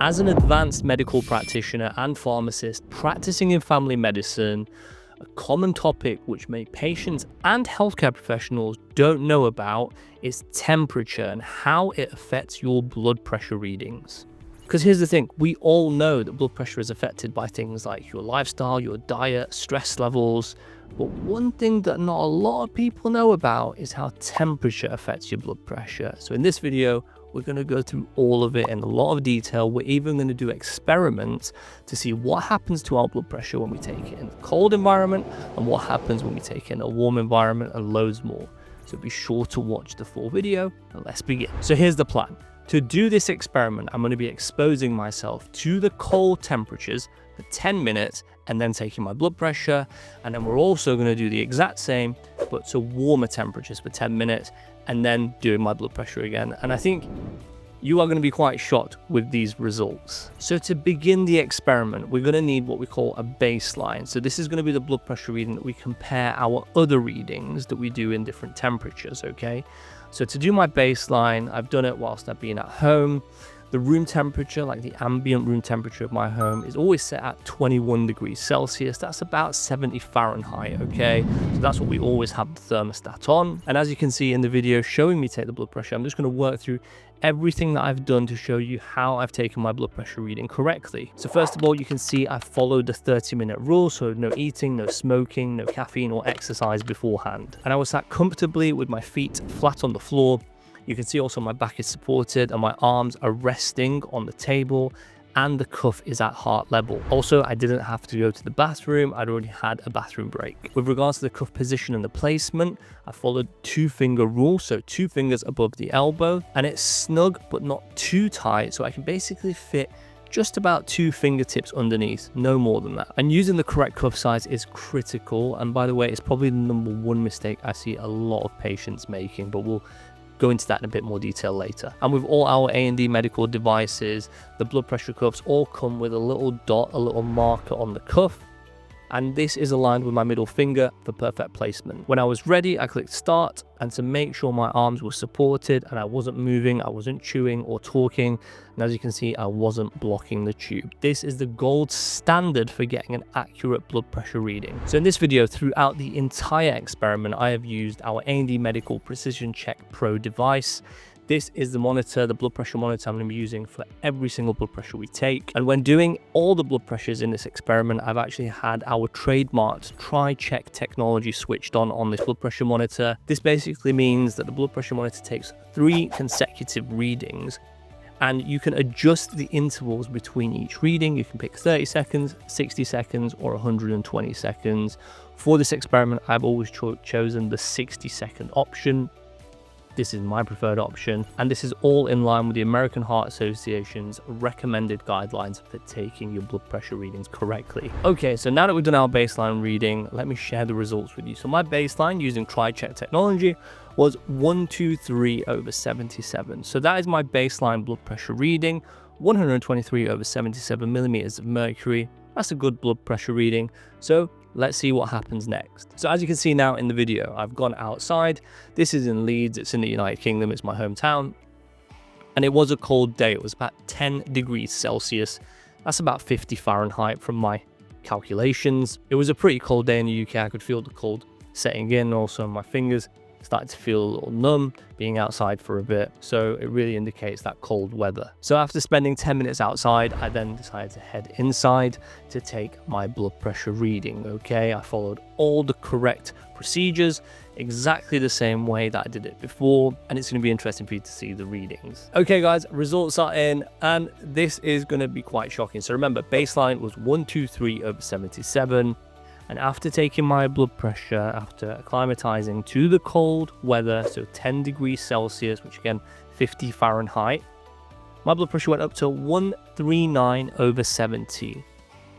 As an advanced medical practitioner and pharmacist practicing in family medicine, a common topic which many patients and healthcare professionals don't know about is temperature and how it affects your blood pressure readings. Because here's the thing, we all know that blood pressure is affected by things like your lifestyle, your diet, stress levels. But one thing that not a lot of people know about is how temperature affects your blood pressure. So in this video, we're going to go through all of it in a lot of detail. We're even going to do experiments to see what happens to our blood pressure when we take it in a cold environment and what happens when we take it in a warm environment, and loads more. So be sure to watch the full video and let's begin. So here's the plan. To do this experiment, I'm going to be exposing myself to the cold temperatures for 10 minutes and then taking my blood pressure. And then we're also going to do the exact same, but to warmer temperatures for 10 minutes and then doing my blood pressure again. And I think you are going to be quite shocked with these results. So to begin the experiment, we're going to need what we call a baseline. So this is going to be the blood pressure reading that we compare our other readings that we do in different temperatures, okay? So to do my baseline, I've done it whilst I've been at home. The room temperature, like the ambient room temperature of my home, is always set at 21 degrees Celsius. That's about 70 Fahrenheit, okay? So that's what we always have the thermostat on. And as you can see in the video showing me take the blood pressure, I'm just going to work through everything that I've done to show you how I've taken my blood pressure reading correctly. So first of all, you can see I followed the 30-minute rule, so no eating, no smoking, no caffeine or exercise beforehand. And I was sat comfortably with my feet flat on the floor. You can see also my back is supported and my arms are resting on the table and the cuff is at heart level. Also, I didn't have to go to the bathroom. I'd already had a bathroom break. With regards to the cuff position and the placement, I followed 2-finger rule, so 2 fingers above the elbow, and it's snug but not too tight, so I can basically fit just about 2 fingertips underneath, no more than that. And using the correct cuff size is critical, and by the way, it's probably the #1 mistake I see a lot of patients making, but we'll go into that in a bit more detail later. And with all our A&D medical devices, the blood pressure cuffs all come with a little dot, a little marker on the cuff. And this is aligned with my middle finger for perfect placement. When I was ready, I clicked start, and to make sure my arms were supported and I wasn't moving, I wasn't chewing or talking, and as you can see, I wasn't blocking the tube. This is the gold standard for getting an accurate blood pressure reading. So in this video, throughout the entire experiment, I have used our A&D Medical Precision Check Pro device. This is the monitor, the blood pressure monitor I'm going to be using for every single blood pressure we take. And when doing all the blood pressures in this experiment, I've actually had our trademarked Tri-Check technology switched on this blood pressure monitor. This basically means that the blood pressure monitor takes 3 consecutive readings, and you can adjust the intervals between each reading. You can pick 30 seconds, 60 seconds, or 120 seconds. For this experiment, I've always chosen the 60-second option. This is my preferred option, and this is all in line with the American Heart Association's recommended guidelines for taking your blood pressure readings correctly. Okay, so now that we've done our baseline reading, let me share the results with you. So my baseline using Tri-Check technology was 123/77. So that is my baseline blood pressure reading, 123/77 millimeters of mercury. That's a good blood pressure reading. So let's see what happens next. So as you can see now in the video, I've gone outside. This is in Leeds, it's in the United Kingdom, it's my hometown. And it was a cold day, it was about 10 degrees Celsius. That's about 50 Fahrenheit from my calculations. It was a pretty cold day in the UK, I could feel the cold setting in, also my fingers started to feel a little numb being outside for a bit, so it really indicates that cold weather. So after spending 10 minutes outside, I then decided to head inside to take my blood pressure reading. Okay, I followed all the correct procedures exactly the same way that I did it before, and it's going to be interesting for you to see the readings. Okay guys, results are in, and this is going to be quite shocking. So remember, baseline was 123/77. And after taking my blood pressure, after acclimatizing to the cold weather, so 10 degrees Celsius, which again, 50 Fahrenheit, my blood pressure went up to 139/70.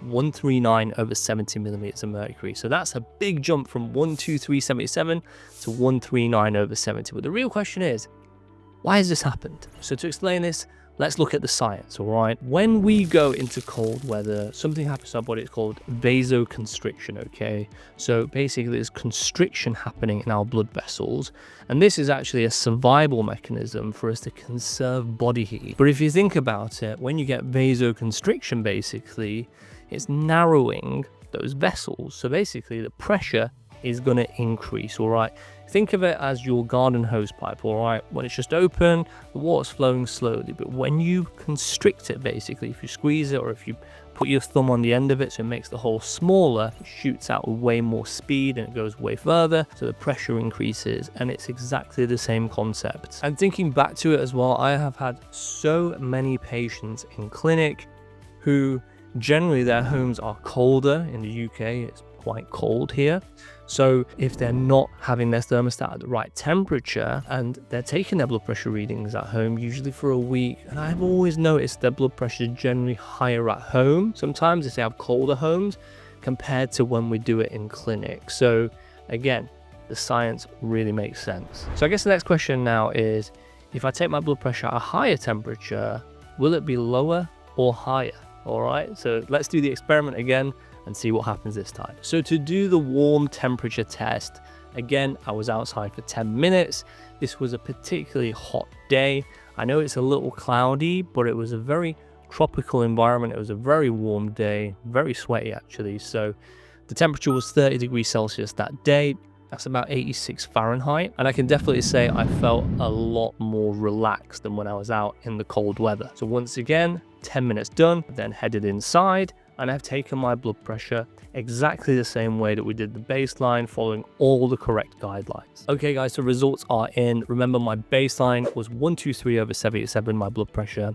139/70 millimeters of mercury. So that's a big jump from 123/77 to 139/70. But the real question is, why has this happened? So to explain this, let's look at the science, all right? When we go into cold weather, something happens to our body. It's called vasoconstriction, okay? So basically there's constriction happening in our blood vessels, and this is actually a survival mechanism for us to conserve body heat. But if you think about it, when you get vasoconstriction, basically it's narrowing those vessels. So basically the pressure is going to increase, all right? Think of it as your garden hose pipe, all right? When it's just open, the water's flowing slowly, but when you constrict it, basically, if you squeeze it or if you put your thumb on the end of it so it makes the hole smaller, it shoots out with way more speed and it goes way further, so the pressure increases, and it's exactly the same concept. And thinking back to it as well, I have had so many patients in clinic who generally their homes are colder. In the UK, it's quite cold here. So if they're not having their thermostat at the right temperature and they're taking their blood pressure readings at home, usually for a week, and I've always noticed their blood pressure is generally higher at home, sometimes if they have colder homes, compared to when we do it in clinic. So again, the science really makes sense. So I guess the next question now is, if I take my blood pressure at a higher temperature, will it be lower or higher? All right, so let's do the experiment again and see what happens this time. So to do the warm temperature test, again, I was outside for 10 minutes. This was a particularly hot day. I know it's a little cloudy, but it was a very tropical environment. It was a very warm day, very sweaty actually. So the temperature was 30 degrees Celsius that day. That's about 86 Fahrenheit. And I can definitely say I felt a lot more relaxed than when I was out in the cold weather. So once again, 10 minutes done, then headed inside, and I've taken my blood pressure exactly the same way that we did the baseline, following all the correct guidelines. Okay guys, so results are in. Remember, my baseline was 123/77, my blood pressure.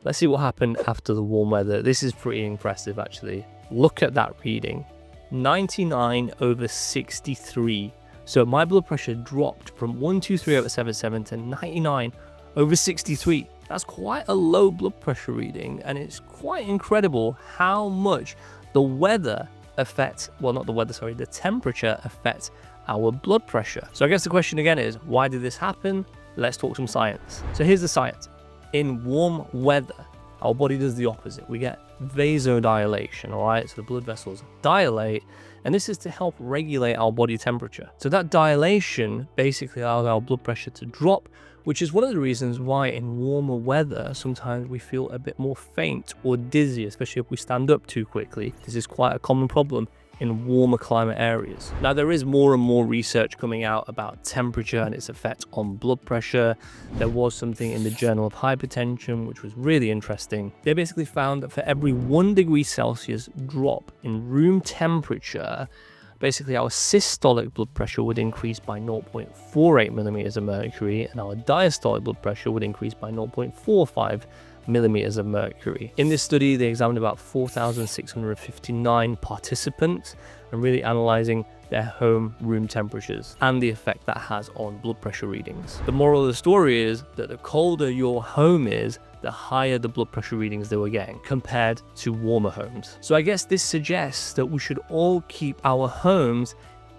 Let's see what happened after the warm weather. This is pretty impressive actually. Look at that reading, 99/63. So my blood pressure dropped from 123/77 to 99/63. That's quite a low blood pressure reading, and it's quite incredible how much the weather affects, well, not the weather, sorry, the temperature affects our blood pressure. So I guess the question again is, why did this happen? Let's talk some science. So here's the science. In warm weather, our body does the opposite. We get vasodilation, all right? So the blood vessels dilate, and this is to help regulate our body temperature. So that dilation basically allows our blood pressure to drop, which is one of the reasons why in warmer weather, sometimes we feel a bit more faint or dizzy, especially if we stand up too quickly. This is quite a common problem in warmer climate areas. Now, there is more and more research coming out about temperature and its effect on blood pressure. There was something in the Journal of Hypertension, which was really interesting. They basically found that for every 1 degree Celsius drop in room temperature, basically our systolic blood pressure would increase by 0.48 millimeters of mercury, and our diastolic blood pressure would increase by 0.45 millimeters of mercury. In this study, they examined about 4,659 participants and really analyzing their home room temperatures and the effect that has on blood pressure readings. The moral of the story is that the colder your home is, the higher the blood pressure readings they were getting compared to warmer homes. So I guess this suggests that we should all keep our homes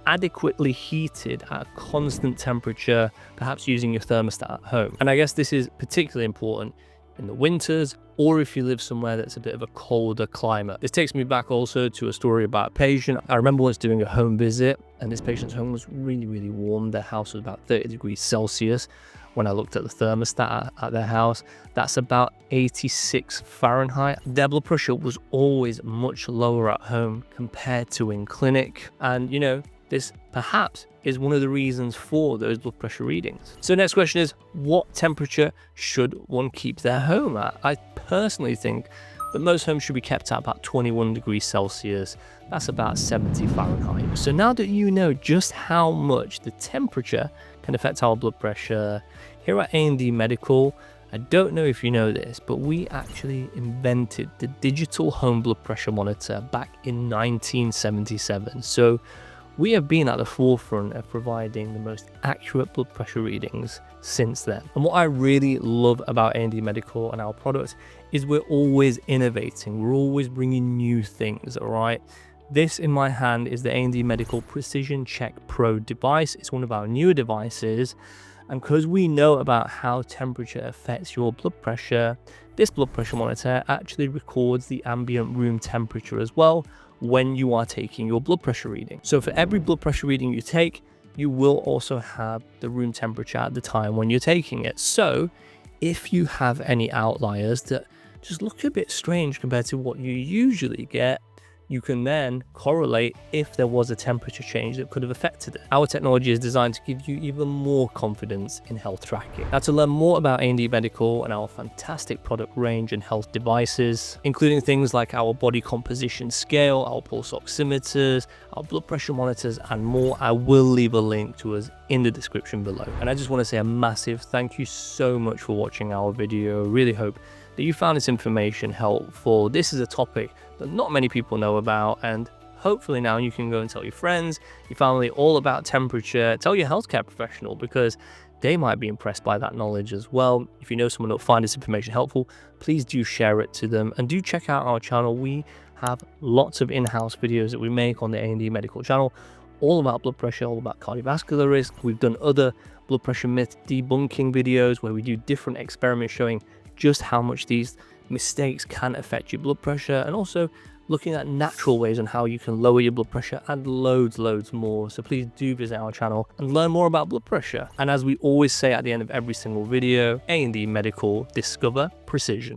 adequately heated at a constant temperature, perhaps using your thermostat at home. And I guess this is particularly important in the winters, or if you live somewhere that's a bit of a colder climate. This takes me back also to a story about a patient. I remember once doing a home visit, and this patient's home was really, really warm. Their house was about 30 degrees Celsius. When I looked at the thermostat at their house, that's about 86 Fahrenheit. Their blood pressure was always much lower at home compared to in clinic. And you know, this perhaps is one of the reasons for those blood pressure readings. So next question is, what temperature should one keep their home at? I personally think that most homes should be kept at about 21 degrees Celsius. That's about 70 Fahrenheit. So now that you know just how much the temperature can affect our blood pressure, here at A&D Medical, I don't know if you know this, but we actually invented the digital home blood pressure monitor back in 1977. So we have been at the forefront of providing the most accurate blood pressure readings since then. And what I really love about A&D Medical and our products is we're always innovating. We're always bringing new things, all right? This in my hand is the A&D Medical Precision Check Pro device. It's one of our newer devices. And because we know about how temperature affects your blood pressure, this blood pressure monitor actually records the ambient room temperature as well when you are taking your blood pressure reading. So for every blood pressure reading you take, you will also have the room temperature at the time when you're taking it. So if you have any outliers that just look a bit strange compared to what you usually get, you can then correlate if there was a temperature change that could have affected it. Our technology is designed to give you even more confidence in health tracking. Now, to learn more about A&D Medical and our fantastic product range and health devices, including things like our body composition scale, our pulse oximeters, our blood pressure monitors, and more, I will leave a link to us in the description below. And I just want to say a massive thank you so much for watching our video. Really hope that you found this information helpful. This is a topic that not many people know about, and hopefully now you can go and tell your friends, your family all about temperature. Tell your healthcare professional, because they might be impressed by that knowledge as well. If you know someone that will find this information helpful, please do share it to them, and do check out our channel. We have lots of in-house videos that we make on the A&D Medical channel, all about blood pressure, all about cardiovascular risk. We've done other blood pressure myth debunking videos where we do different experiments showing just how much these mistakes can affect your blood pressure, and also looking at natural ways on how you can lower your blood pressure, and loads more. So please do visit our channel and learn more about blood pressure. And as we always say at the end of every single video, A&D Medical, discover precision.